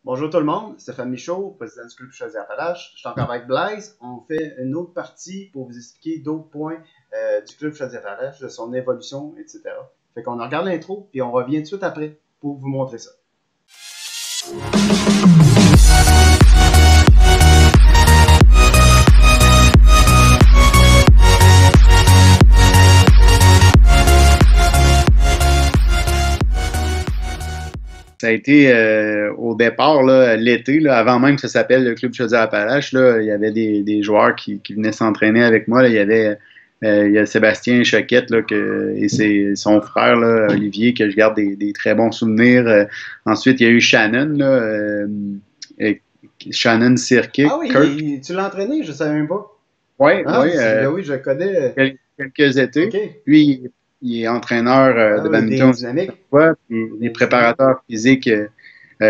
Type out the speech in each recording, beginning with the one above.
Bonjour tout le monde, Stéphane Michaud, président du Club Chaudière-Appalaches. Je suis encore avec Blaise. On fait une autre partie pour vous expliquer d'autres points du Club Chaudière-Appalaches, de son évolution, etc. Fait qu'on regarde l'intro, puis on revient tout de suite après pour vous montrer ça. Ça a été au départ, l'été, avant même que ça s'appelle le Club Chaudière-Appalaches, il y avait des joueurs qui venaient s'entraîner avec moi. Là. Il y a Sébastien Choquette et son frère, Olivier, que je garde des très bons souvenirs. Ensuite, il y a eu Shannon, Shannon Sirke. Ah oui, tu l'as entraîné, je ne savais même pas. Oui, oui, je connais. Quelques étés. Okay. Lui, il est entraîneur de badminton. Puis il est préparateur physique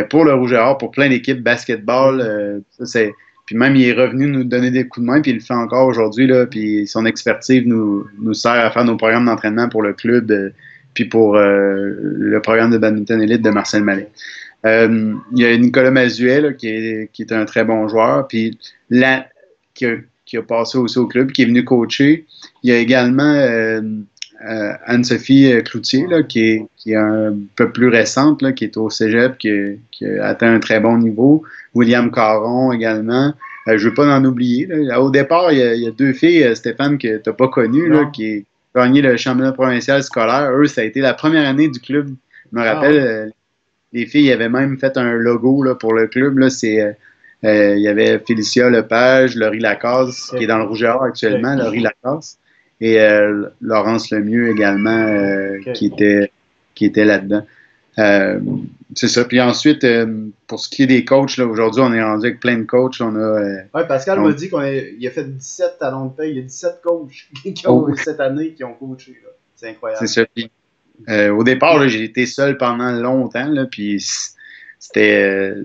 pour le Rouge et Or, pour plein d'équipes, basketball. Puis même, il est revenu nous donner des coups de main, puis il le fait encore aujourd'hui. Puis son expertise nous sert à faire nos programmes d'entraînement pour le club, puis pour le programme de badminton élite de Marcel Mallet. Il y a Nicolas Mazuet, qui est un très bon joueur, puis qui a passé aussi au club, qui est venu coacher. Il y a également Anne-Sophie Cloutier, qui est un peu plus récente, qui est au cégep, qui a atteint un très bon niveau. William Caron également. Je ne veux pas en oublier. Là. Au départ, il y a deux filles, Stéphane, que tu n'as pas connues, qui ont gagné le championnat provincial scolaire. Eux, ça a été la première année du club. Je me rappelle, les filles avaient même fait un logo pour le club. Il y avait Félicia Lepage, Laurie Lacasse, qui est dans le Rouge et Or actuellement, Laurie Lacasse. Et Laurence Lemieux également, qui était là-dedans. C'est ça. Puis ensuite, pour ce qui est des coachs, aujourd'hui, on est rendu avec plein de coachs. Oui, Pascal m'a dit qu'il a fait 17 talons de paye. Il y a 17 coachs qui ont cette année qui ont coaché. C'est incroyable. C'est ça. Puis, au départ, j'ai été seul pendant longtemps. Puis c'était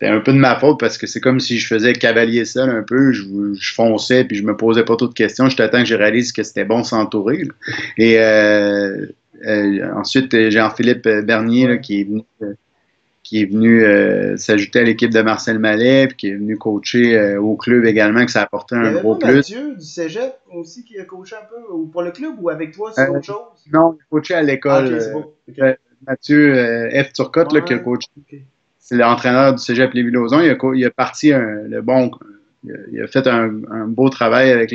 un peu de ma faute parce que c'est comme si je faisais cavalier seul un peu. Je fonçais puis je me posais pas trop de questions. J'étais à temps que je réalise que c'était bon s'entourer. Et ensuite, Jean-Philippe Bernier qui est venu s'ajouter à l'équipe de Marcel Mallet puis qui est venu coacher au club également, que ça apportait un gros plus. Mathieu du cégep aussi qui a coaché un peu ou pour le club ou avec toi, c'est autre chose? Non, il a coaché à l'école. C'est bon. Okay. Mathieu F. Turcotte, qui a coaché. Okay. C'est l'entraîneur du cégep Lévis-Lauzon. Il a parti il a fait un beau travail avec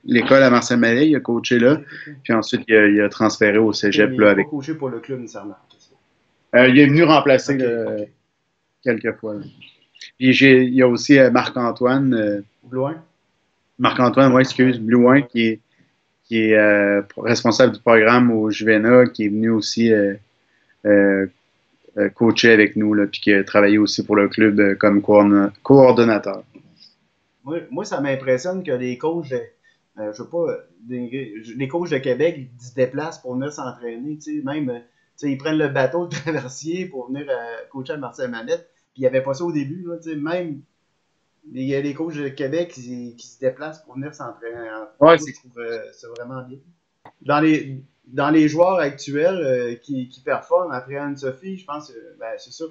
l'école à Marcel Mallet. Il a coaché là. Okay. Puis ensuite, il a transféré au cégep. Il a pas coaché pour le club nécessairement. Il est venu remplacer quelques fois. Là. Puis il y a aussi Marc-Antoine. Blouin. Marc-Antoine, Blouin, qui est responsable du programme au Juvena, qui est venu aussi coacher avec nous, puis qui a travaillé aussi pour le club comme coordonnateur. Moi, ça m'impressionne que les coachs les coachs de Québec, ils se déplacent pour venir s'entraîner, même ils prennent le bateau de traversier pour venir coacher à Marcel Manette, puis il n'y avait pas ça au début, même il y a les coachs de Québec qui se déplacent pour venir s'entraîner. Je trouve c'est vraiment bien. Dans les joueurs actuels qui performent, après Anne-Sophie, je pense c'est ça.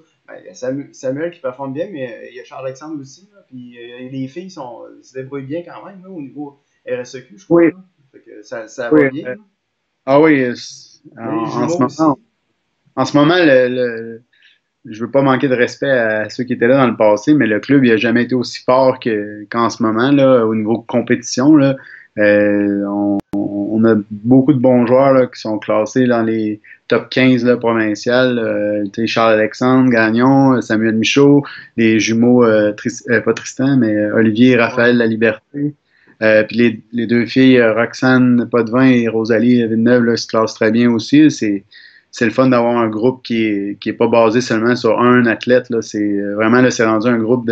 Samuel qui performe bien, mais il y a Charles-Alexandre aussi. Là, puis les filles se débrouillent bien quand même là, au niveau RSEQ, je crois. Oui. Fait que ça va bien. Ah oui, en ce moment, je veux pas manquer de respect à ceux qui étaient là dans le passé, mais le club n'a jamais été aussi fort qu'en ce moment, là, au niveau de compétition. Là. On a beaucoup de bons joueurs là, qui sont classés dans les top 15 là, provinciales. Charles-Alexandre, Gagnon, Samuel Michaud, les jumeaux, pas Tristan, mais Olivier et Raphaël Laliberté. Puis les deux filles, Roxane Potvin et Rosalie Villeneuve, là, se classent très bien aussi. C'est le fun d'avoir un groupe qui est pas basé seulement sur un athlète. Là. C'est vraiment là, c'est rendu un groupe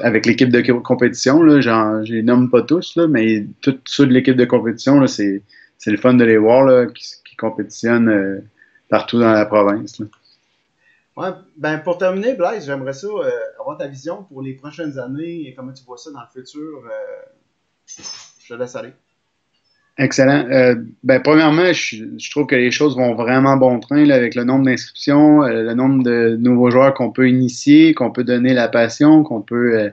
avec l'équipe de compétition. Là, je les nomme pas tous, là, mais tous ceux de l'équipe de compétition, là, c'est le fun de les voir là, qui compétitionnent partout dans la province. Là. Ouais, pour terminer, Blaise, j'aimerais ça avoir ta vision pour les prochaines années et comment tu vois ça dans le futur. Je te laisse aller. Excellent. Ben, premièrement, je trouve que les choses vont vraiment bon train là, avec le nombre d'inscriptions, le nombre de nouveaux joueurs qu'on peut initier, qu'on peut donner la passion, qu'on peut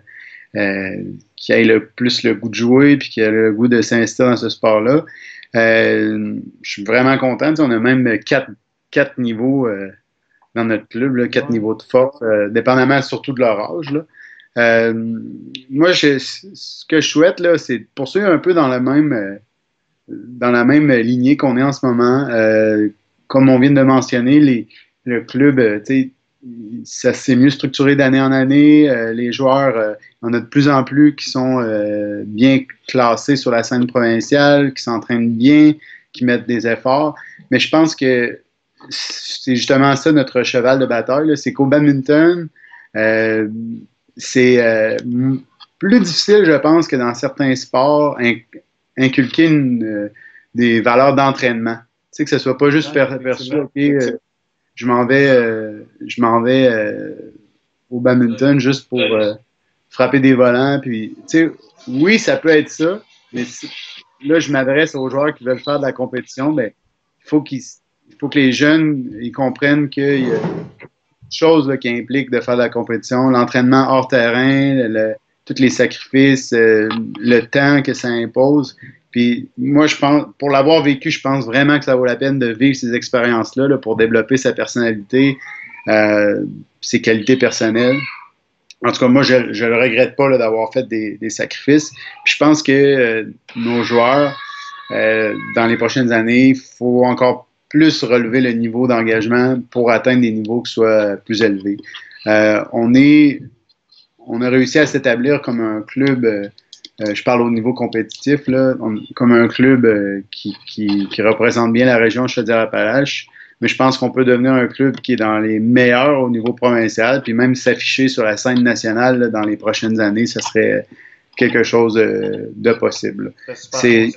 qui aient le plus le goût de jouer puis qui aient le goût de s'investir dans ce sport-là. Je suis vraiment content. On a même quatre niveaux dans notre club, là, quatre niveaux de force, dépendamment surtout de leur âge. Là. Moi, ce que je souhaite, là, c'est de poursuivre un peu dans la même lignée qu'on est en ce moment. Comme on vient de mentionner, le club, ça s'est mieux structuré d'année en année. Les joueurs, il y en a de plus en plus qui sont bien classés sur la scène provinciale, qui s'entraînent bien, qui mettent des efforts. Mais je pense que c'est justement ça notre cheval de bataille. C'est qu'au badminton, c'est plus difficile, je pense, que dans certains sports, inculquer des valeurs d'entraînement. Tu sais, que ce soit pas juste perçu, OK, je m'en vais au badminton juste pour frapper des volants. Puis, tu sais, oui, ça peut être ça, mais là, je m'adresse aux joueurs qui veulent faire de la compétition. Ben, il faut que les jeunes ils comprennent qu'il y a des choses là, qui impliquent de faire de la compétition, l'entraînement hors terrain, tous les sacrifices, le temps que ça impose. Puis moi, je pense, pour l'avoir vécu, je pense vraiment que ça vaut la peine de vivre ces expériences-là là, pour développer sa personnalité, ses qualités personnelles. En tout cas, moi, je ne le regrette pas là, d'avoir fait des sacrifices. Puis je pense que nos joueurs, dans les prochaines années, il faut encore plus relever le niveau d'engagement pour atteindre des niveaux qui soient plus élevés. On a réussi à s'établir comme un club, je parle au niveau compétitif, là, comme un club qui représente bien la région Chaudière-Appalaches, mais je pense qu'on peut devenir un club qui est dans les meilleurs au niveau provincial, puis même s'afficher sur la scène nationale là, dans les prochaines années, ce serait quelque chose de possible. C'est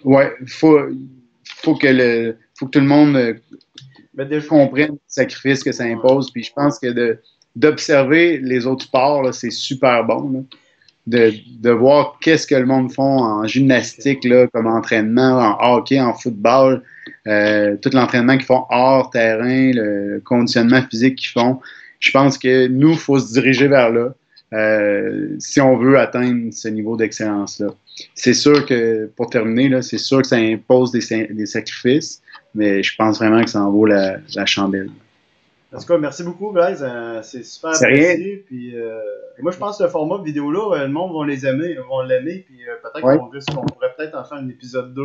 ouais, faut que tout le monde comprenne le sacrifice que ça impose, puis je pense que d'observer les autres sports, là, c'est super bon. Là. De voir qu'est-ce que le monde font en gymnastique, là, comme entraînement, en hockey, en football, tout l'entraînement qu'ils font hors terrain, le conditionnement physique qu'ils font. Je pense que nous, il faut se diriger vers là si on veut atteindre ce niveau d'excellence-là. C'est sûr que, pour terminer, là, c'est sûr que ça impose des sacrifices, mais je pense vraiment que ça en vaut la chandelle. En tout cas, merci beaucoup, Blaise. C'est super apprécié. Puis, moi, je pense que ce format de vidéo-là, le monde va l'aimer. Puis peut-être qu'on pourrait peut-être en faire un épisode 2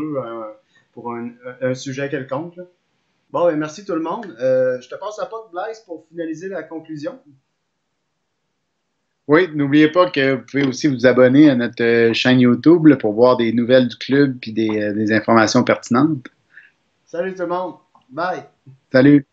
pour un sujet quelconque. Là. Bon, ben, merci tout le monde. Je te passe la porte, Blaise, pour finaliser la conclusion. Oui, n'oubliez pas que vous pouvez aussi vous abonner à notre chaîne YouTube là, pour voir des nouvelles du club et des informations pertinentes. Salut tout le monde. Bye. Salut.